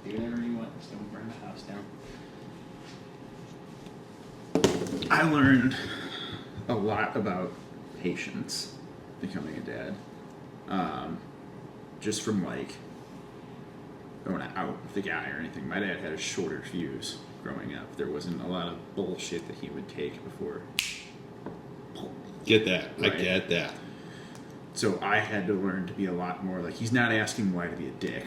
Do whatever you want. Just don't burn the house down. I learned a lot about patience becoming a dad. Just from like going out with the guy or anything. My dad had a shorter fuse growing up. There wasn't a lot of bullshit that he would take before. Get that. Right. I get that. So I had to learn to be a lot more like, he's not asking why to be a dick.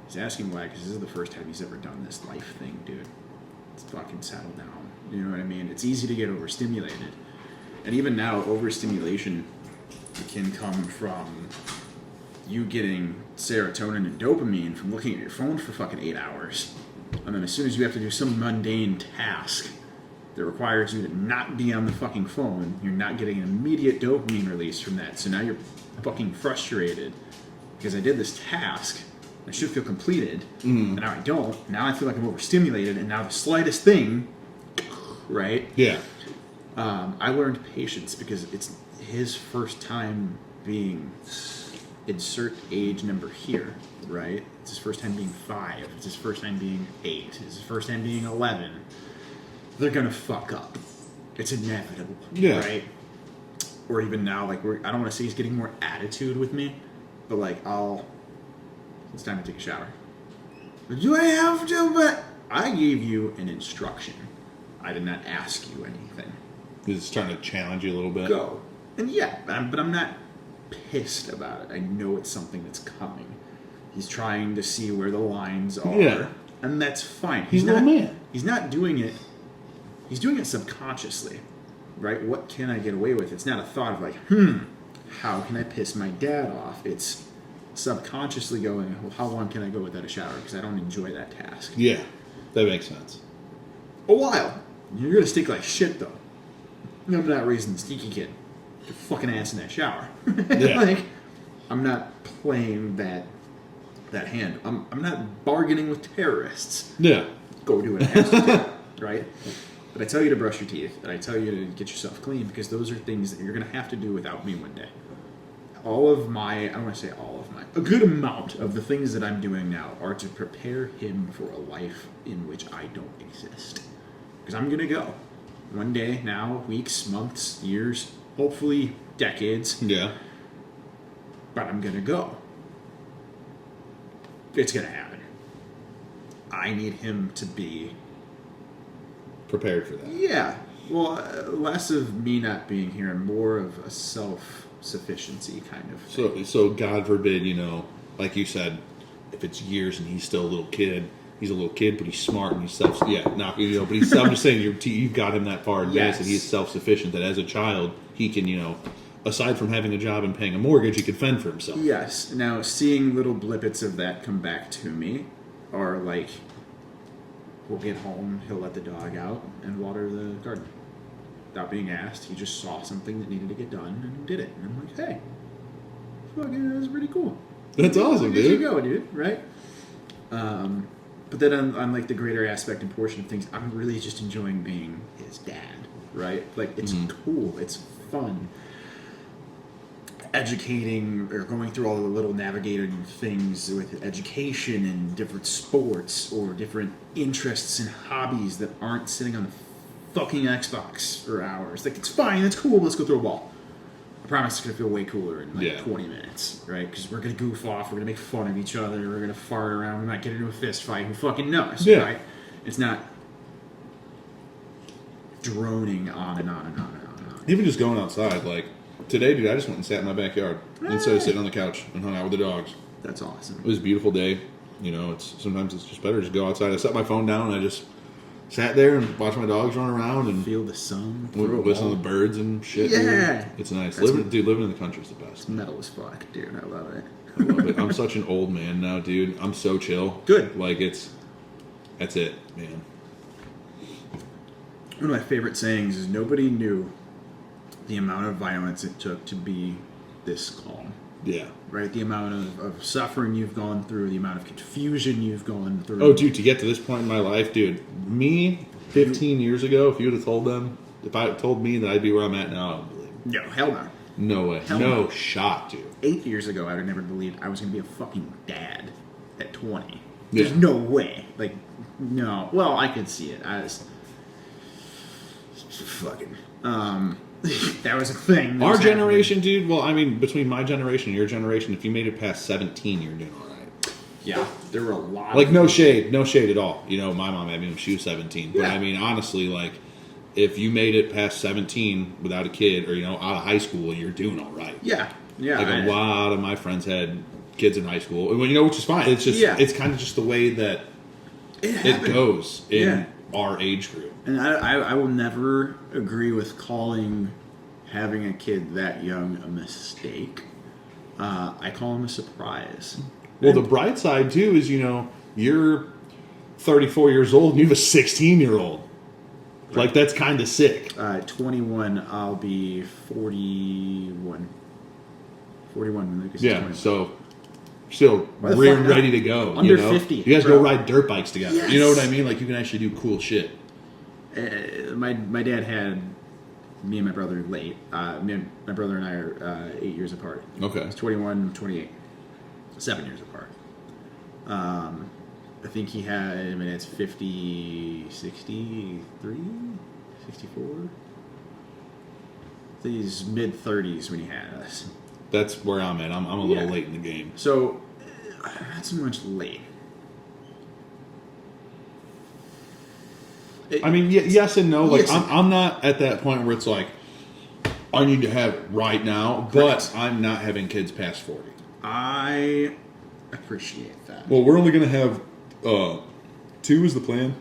He's asking why because this is the first time he's ever done this life thing, dude. Let's fucking settle down. You know what I mean? It's easy to get overstimulated. And even now, overstimulation can come from you getting serotonin and dopamine from looking at your phone for fucking 8 hours. And then as soon as you have to do some mundane task that requires you to not be on the fucking phone, you're not getting an immediate dopamine release from that. So now you're fucking frustrated because I did this task. I should feel completed, and now I don't. Now I feel like I'm overstimulated, and now the slightest thing, right? Yeah. I learned patience because it's his first time being insert age number here, right? It's his first time being 5. It's his first time being 8. It's his first time being 11. They're gonna fuck up. It's inevitable, Yeah. right? Or even now, like I don't want to say he's getting more attitude with me, but like it's time to take a shower. Do I have to? But I gave you an instruction. I did not ask you anything. He's trying to challenge you a little bit. Go. And yeah, but I'm not pissed about it. I know it's something that's coming. He's trying to see where the lines are. Yeah. And that's fine. He's a little man. He's not doing it. He's doing it subconsciously. Right? What can I get away with? It's not a thought of like, how can I piss my dad off? It's subconsciously going, well, how long can I go without a shower? Because I don't enjoy that task. Yeah. That makes sense. A while. You're going to stink like shit, though. I'm not raising the sneaky kid. Your fucking ass in that shower. Yeah. Like, I'm not playing that hand. I'm not bargaining with terrorists. Yeah. Go do what I have to do, right? But I tell you to brush your teeth, and I tell you to get yourself clean, because those are things that you're going to have to do without me one day. I don't want to say all of my, a good amount of the things that I'm doing now are to prepare him for a life in which I don't exist. Because I'm going to go. One day, now, weeks, months, years, hopefully decades. Yeah. But I'm going to go. It's going to happen. I need him to be... Prepared for that. Yeah. Well, less of me not being here and more of a self-sufficiency kind of thing. So God forbid, like you said, if it's years and he's still a little kid, he's a little kid, but he's smart and he's but I'm just saying you've got him that far advanced, Yes. and he's self-sufficient, that as a child, he can, aside from having a job and paying a mortgage, he could fend for himself. Yes. Now, seeing little blippets of that come back to me are like, we'll get home, he'll let the dog out and water the garden. Without being asked, he just saw something that needed to get done and did it. And I'm like, hey, fucking, that's pretty cool. That's awesome, There you dude. go, dude, right? But then on like the greater aspect and portion of things, I'm really just enjoying being his dad, right? Like, it's cool, it's fun. Educating or going through all the little navigating things with education and different sports or different interests and hobbies that aren't sitting on the fucking Xbox for hours. Like, it's fine, it's cool, but let's go throw a ball. I promise it's going to feel way cooler in like 20 minutes, right? Because we're going to goof off, we're going to make fun of each other, we're going to fart around, we might get into a fist fight, who fucking knows, right? It's not droning on and on and on and on and on. Even just going outside, like today, dude, I just went and sat in my backyard instead of sitting on the couch and hung out with the dogs. That's awesome. It was a beautiful day. Sometimes it's just better to just go outside. I set my phone down and I just sat there and watched my dogs run around and Feel the sun. listen to the birds and shit. Yeah. Dude. It's nice. That's Living in the country is the best. Metal as fuck, dude. I love it. I love it. I'm such an old man now, dude. I'm so chill. Good. Like that's it, man. One of my favorite sayings is nobody knew the amount of violence it took to be this calm. Yeah. Right? The amount of suffering you've gone through, the amount of confusion you've gone through. Oh, dude, to get to this point in my life, dude, me 15 years ago, if you would have told me that I'd be where I'm at now, I wouldn't believe it. No, hell no. No way. Hell no no. shot, dude. 8 years ago, I would have never believed I was going to be a fucking dad at 20. There's Yeah. no way. Like, no. Well, I could see it. I was fucking. That was a thing. That Our was generation, dude. Well, I mean, between my generation and your generation, if you made it past 17, you're doing all right. happening. Yeah, there were a lot. Like, of no shade at all. You know, my mom had me when she was 17. But Yeah. I mean, honestly, like, if you made it past 17 without a kid, or you know, out of high school, you're doing all right. Yeah, yeah. Like a lot of my friends had kids in high school, and, you know, which is fine. It's just, Yeah. it's kind of just the way that it it happened. goes in Yeah. our age group. And I will never agree with calling having a kid that young a mistake. I call him a surprise. Well, the bright side too is, you know, you're 34 years old and you have a 16-year-old. Like, that's kind of sick. 21, I'll be 41. 41 when Lucas is Yeah, 21. so still Why the rear fuck not? ready to go. Under you know? 50, You guys bro. go ride dirt bikes together. Yes. You know what I mean? Like, you can actually do cool shit. My dad had me and my brother late. My brother and I are 8 years apart. Okay. It's 21, 28. 7 years apart. I think he had, I mean, it's 50, 63, 64. I think he's mid-30s when he had us. That's where I'm at. I'm a little Yeah. late in the game. So, not so much late. I mean, yes and no. Like, Yes and- I'm not at that point where it's like, I need to have it right now, but I'm not having kids past 40. I appreciate that. Well, we're only going to have 2 is the plan,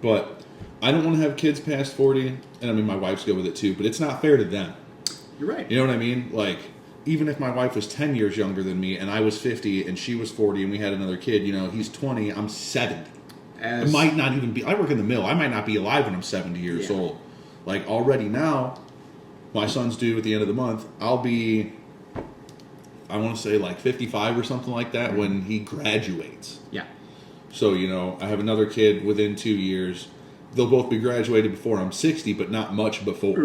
but I don't want to have kids past 40, and I mean, my wife's good with it too, but it's not fair to them. You're right. You know what I mean? Like, even if my wife was 10 years younger than me, and I was 50, and she was 40, and we had another kid, you know, he's 20, I'm 70. It might not even be, I work in the mill, I might not be alive when I'm 70 years Yeah. old. Like, already now, my son's due at the end of the month, I'll be, I want to say like 55 or something like that when he graduates. Yeah. So, you know, I have another kid within 2 years. They'll both be graduated before I'm 60, but not much before.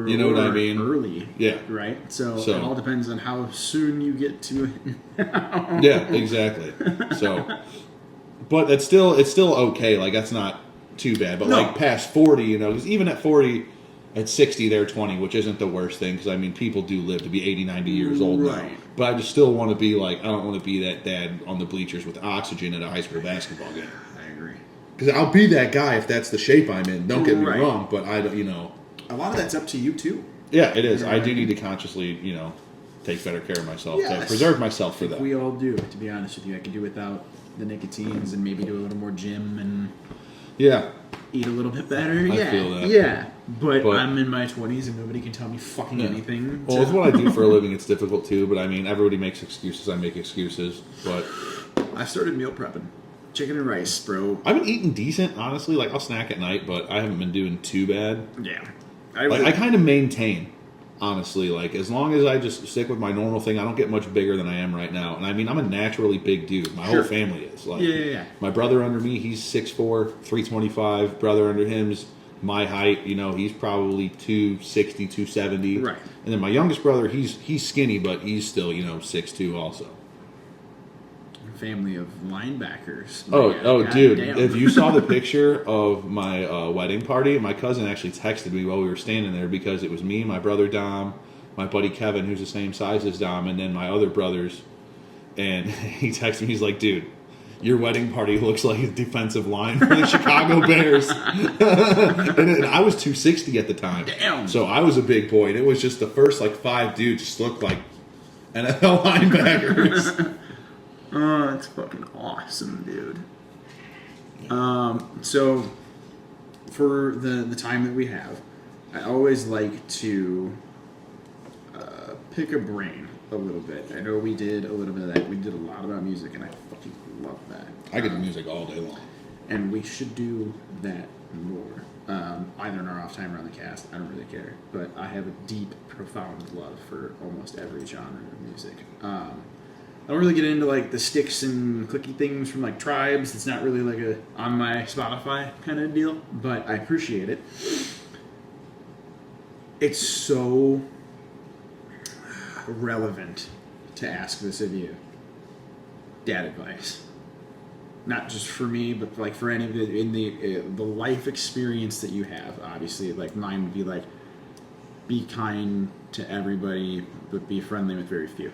You know what I Or mean? Early. Yeah. Right? So, So- it all depends on how soon you get to it. Yeah, exactly. So, but it's still okay. Like, that's not too bad. But No. like past 40, you know, because even at 40, at 60, they're 20, which isn't the worst thing. Because I mean, people do live to be 80, 90 years old now. Right. But I just still want to be like, I don't want to be that dad on the bleachers with oxygen at a high school basketball game. I agree. Because I'll be that guy if that's the shape I'm in. Don't get me Right. wrong, but I don't, you know. A lot of that's up to you, too. Yeah, it is. I Right. do need to consciously, you know, take better care of myself to Yes. preserve myself for that. We all do, to be honest with you. I could do without the nicotines and maybe do a little more gym and Yeah, eat a little bit better. I Yeah. feel that. Yeah. But But- I'm in my 20s and nobody can tell me fucking Yeah. anything. Well, with what I do for a living, it's difficult too. But I mean, everybody makes excuses. I make excuses. But I started meal prepping. Chicken and rice, bro. I've been eating decent, honestly. Like, I'll snack at night, but I haven't been doing too bad. Yeah. Like, I kind of maintain, honestly. Like, as long as I just stick with my normal thing, I don't get much bigger than I am right now. And I mean, I'm a naturally big dude. My Sure. whole family is. Like, Yeah. my brother under me, he's 6'4", 325. Brother under him's my height. You know, he's probably 260, 270. Right. And then my youngest brother, he's skinny, but he's still, you know, 6'2" also. Family of linebackers. Oh, Man, oh, God dude! damn. If you saw the picture of my wedding party, my cousin actually texted me while we were standing there because it was me, my brother Dom, my buddy Kevin, who's the same size as Dom, and then my other brothers. And he texted me, he's like, "Dude, your wedding party looks like a defensive line for the Chicago Bears." and I was 260 at the time, Damn. so I was a big boy. And it was just the first like 5 dudes just looked like NFL linebackers. Oh, that's fucking awesome, dude. So for the time that we have, I always like to pick a brain a little bit. I know we did a little bit of that. We did a lot about music, and I fucking love that. I get the music all day long. And we should do that more. Either in our off time or on the cast. I don't really care. But I have a deep, profound love for almost every genre of music. I don't really get into like the sticks and clicky things from like Tribes. It's not really like a on my Spotify kind of deal, but I appreciate it. It's so relevant to ask this of you. Dad advice. not just for me, but like for any of the in the life experience that you have. Obviously, like mine would be like, be kind to everybody, but be friendly with very few,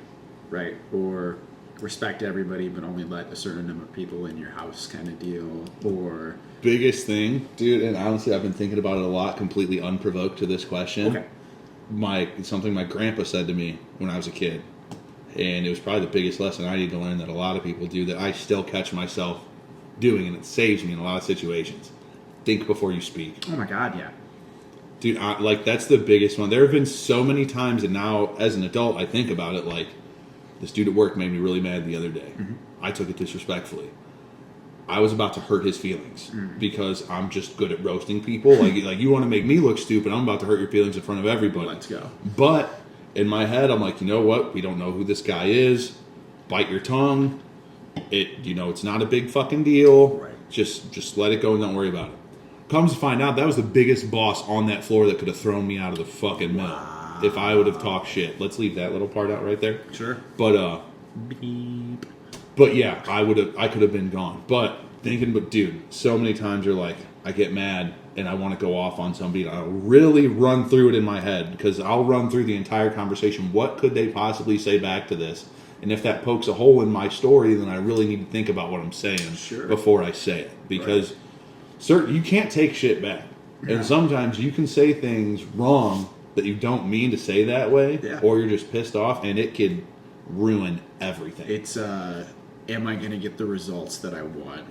right? Or respect everybody, but only let a certain number of people in your house, kind of deal. Or Biggest thing, dude, and honestly, I've been thinking about it a lot, completely unprovoked to this question. okay, Something my grandpa said to me when I was a kid, and it was probably the biggest lesson I need to learn that a lot of people do that I still catch myself doing, and it saves me in a lot of situations. Think before you speak. oh my God, yeah, Dude, like, that's the biggest one. There have been so many times, and now as an adult, I think about it, like, this dude at work made me really mad the other day. I took it disrespectfully. I was about to hurt his feelings because I'm just good at roasting people. Like you want to make me look stupid, I'm about to hurt your feelings in front of everybody. let's go. But in my head, I'm like, you know what? We don't know who this guy is. Bite your tongue. It's not a big fucking deal. Right. Just let it go and don't worry about it. Comes to find out, that was the biggest boss on that floor that could have thrown me out of the fucking mill if I would have talked shit. Let's leave that little part out right there. Sure. But Beep. But yeah, I could have been gone. But dude, so many times you're like, I get mad and I want to go off on somebody, and I'll really run through it in my head, because I'll run through the entire conversation. What could they possibly say back to this? And if that pokes a hole in my story, then I really need to think about what I'm saying before I say it. Because you can't take shit back. Yeah. And sometimes you can say things wrong that you don't mean to say that way, or you're just pissed off, and it can ruin everything. It's am I going to get the results that I want,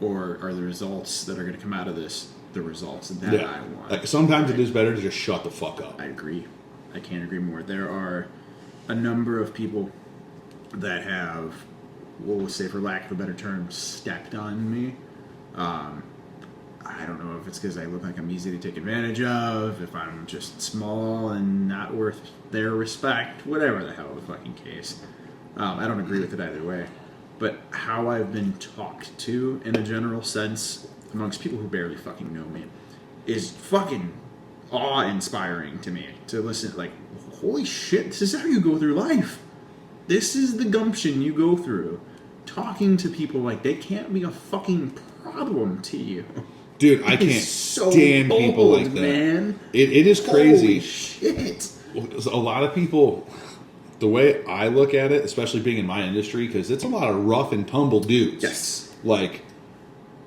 or are the results that are going to come out of this the results that I want? Like, sometimes it is better to just shut the fuck up. I agree. I can't agree more. There are a number of people that have, we'll say for lack of a better term, stepped on me. I don't know if it's because I look like I'm easy to take advantage of, if I'm just small and not worth their respect, whatever the hell the fucking case. I don't agree with it either way. But how I've been talked to in a general sense amongst people who barely fucking know me is fucking awe-inspiring to me. To listen, like, holy shit, this is how you go through life. This is the gumption you go through. Talking to people like they can't be a fucking problem to you. Dude, I can't stand people like that. Man. It is crazy. Holy shit. A lot of people, the way I look at it, especially being in my industry, because it's a lot of rough and tumble dudes. Yes. Like,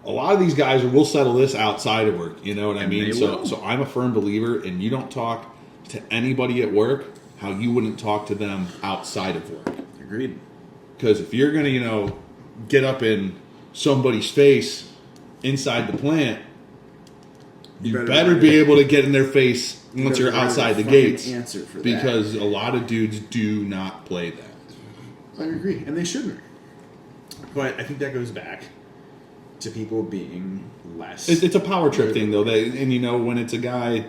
a lot of these guys will settle this outside of work. You know what I mean? So I'm a firm believer in, you don't talk to anybody at work how you wouldn't talk to them outside of work. Agreed. Because if you're going to, get up in somebody's face inside the plant, you better be able to get in their face once you're outside the gates. Answer for because a lot of dudes do not play that. I agree, and they shouldn't. But I think that goes back to people being less. It's a power trip thing, though. When it's a guy,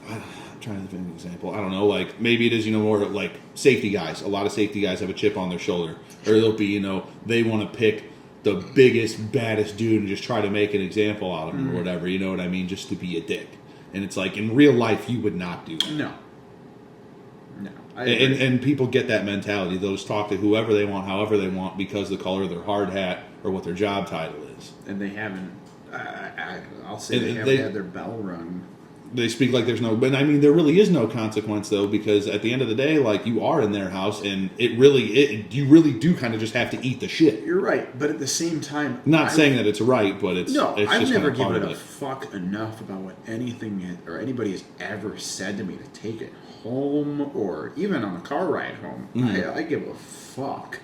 I'm trying to think of an example. I don't know, like maybe it is, more like safety guys. A lot of safety guys have a chip on their shoulder, or they'll be, they want to pick the biggest, baddest dude and just try to make an example out of him or whatever. You know what I mean? Just to be a dick. And it's like, in real life, you would not do that. No. And people get that mentality. They'll just talk to whoever they want, however they want, because the color of their hard hat or what their job title is. And they haven't, I'll say they haven't had their bell rung. They speak like there's no, but I mean, there really is no consequence, though, because at the end of the day, like, you are in their house, and you really do kind of just have to eat the shit. You're right, but at the same time, not saying that it's right, but it's I've just never kind of part given of a it. fuck enough about what anything or anybody has ever said to me to take it home, or even on a car ride home. I give a fuck.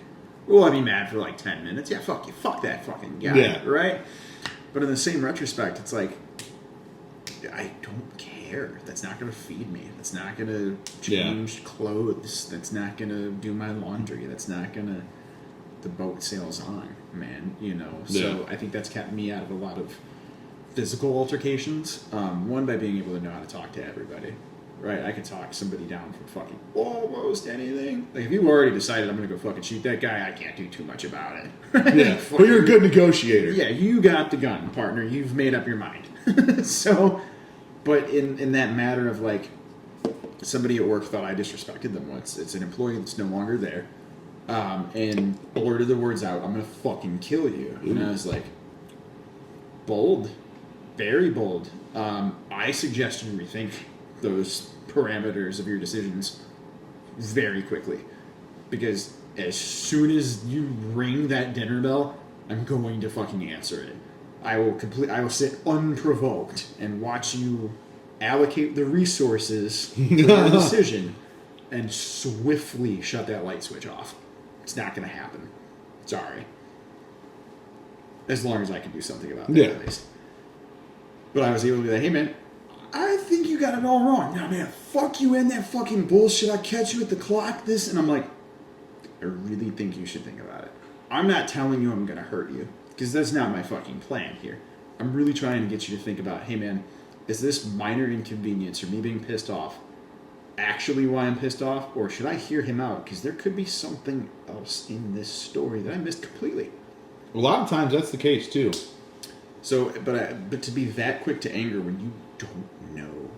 Well, I'd be mad for like 10 minutes. Yeah, fuck you, fuck that fucking guy, right? But in the same retrospect, it's like, I don't care. That's not going to feed me. That's not going to change clothes. That's not going to do my laundry. That's not going to... The boat sails on, man, So I think that's kept me out of a lot of physical altercations. One, by being able to know how to talk to everybody, right? I could talk somebody down for fucking almost anything. Like, if you've already decided I'm going to go fucking shoot that guy, I can't do too much about it. Yeah, but you're a good negotiator. Yeah, you got the gun, partner. You've made up your mind. So... But in that matter of, like, somebody at work thought I disrespected them once. It's an employee that's no longer there. and blurted the words out, "I'm gonna fucking kill you." And I was like, bold, very bold. I suggest you rethink those parameters of your decisions very quickly, because as soon as you ring that dinner bell, I'm going to fucking answer it. I will sit unprovoked and watch you allocate the resources for your decision and swiftly shut that light switch off. It's not going to happen. Sorry. As long as I can do something about that, at least. But I was able to be like, "Hey, man, I think you got it all wrong. Now, man, fuck you and that fucking bullshit. I catch you at the clock, this." And I'm like, I really think you should think about it. I'm not telling you I'm going to hurt you, because that's not my fucking plan here. I'm really trying to get you to think about, hey, man, is this minor inconvenience or me being pissed off actually why I'm pissed off? Or should I hear him out? Because there could be something else in this story that I missed completely. A lot of times that's the case too. So, but to be that quick to anger when you don't know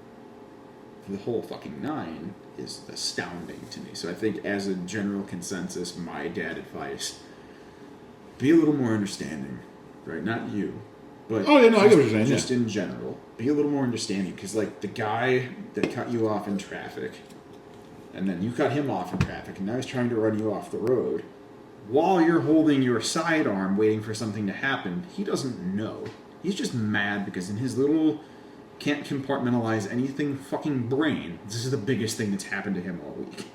the whole fucking nine is astounding to me. So I think as a general consensus, my dad advice, be a little more understanding, right? Not you, but Oh, yeah, no, I get what you're saying, just yeah. in general, be a little more understanding. Because like the guy that cut you off in traffic, and then you cut him off in traffic, and now he's trying to run you off the road. While you're holding your sidearm waiting for something to happen, he doesn't know. He's just mad because in his little can't compartmentalize anything fucking brain, this is the biggest thing that's happened to him all week.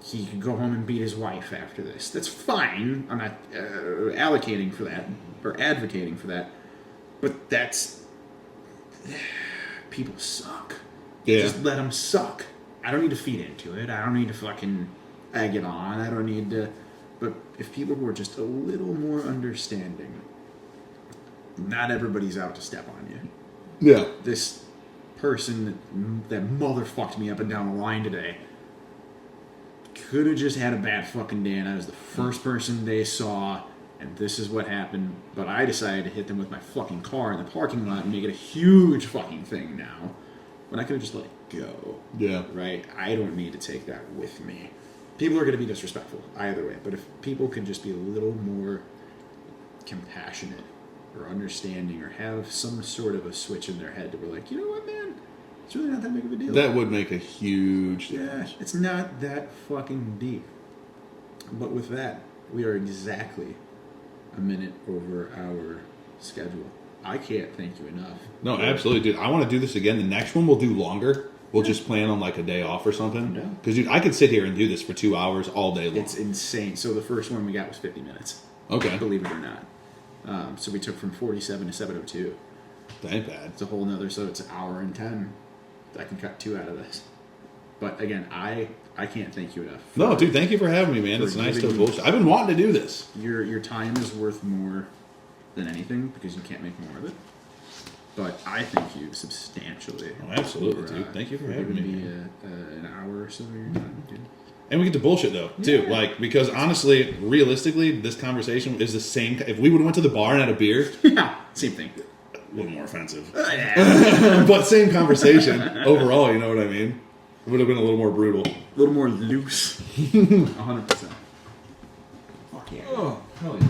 He could go home and beat his wife after this. That's fine. I'm not allocating for that or advocating for that. But that's... People suck. Yeah. Just let them suck. I don't need to feed into it. I don't need to fucking egg it on. I don't need to... But if people were just a little more understanding, not everybody's out to step on you. Yeah. This person that motherfucked me up and down the line today could have just had a bad fucking day, and I was the first person they saw, and this is what happened. But I decided to hit them with my fucking car in the parking lot and make it a huge fucking thing now, when I could have just let it go. Yeah. Right? I don't need to take that with me. People are going to be disrespectful either way, but if people could just be a little more compassionate or understanding or have some sort of a switch in their head to be like, you know what, man? It's really not that big of a deal. That would make a huge Yeah, difference. it's not that fucking deep. But with that, we are exactly a minute over our schedule. I can't thank you enough. No, absolutely, dude. I want to do this again. The next one we'll do longer. We'll just plan on like a day off or something. Yeah. Because, dude, I could sit here and do this for 2 hours all day long. It's insane. So the first one we got was 50 minutes. Okay. Believe it or not. So we took from 47 to 702. That ain't bad. It's a whole nother, so it's an hour and 10. I can cut 2 out of this. But again, I can't thank you enough. No, dude, thank you for having me, man. For It's nice to giving- bullshit. I've been wanting to do this. Your time is worth more than anything because you can't make more of it. But I thank you substantially. Oh, absolutely, dude. Thank you for having giving me, me an hour or so of your time, dude. And we get to bullshit, though, too. Yeah. Like, because honestly, realistically, this conversation is the same. If we would have went to the bar and had a beer, Yeah, same thing. a little more offensive. Yeah. But same conversation overall, you know what I mean? It would have been a little more brutal. A little more loose. 100%. Fuck yeah. Oh, hell yeah.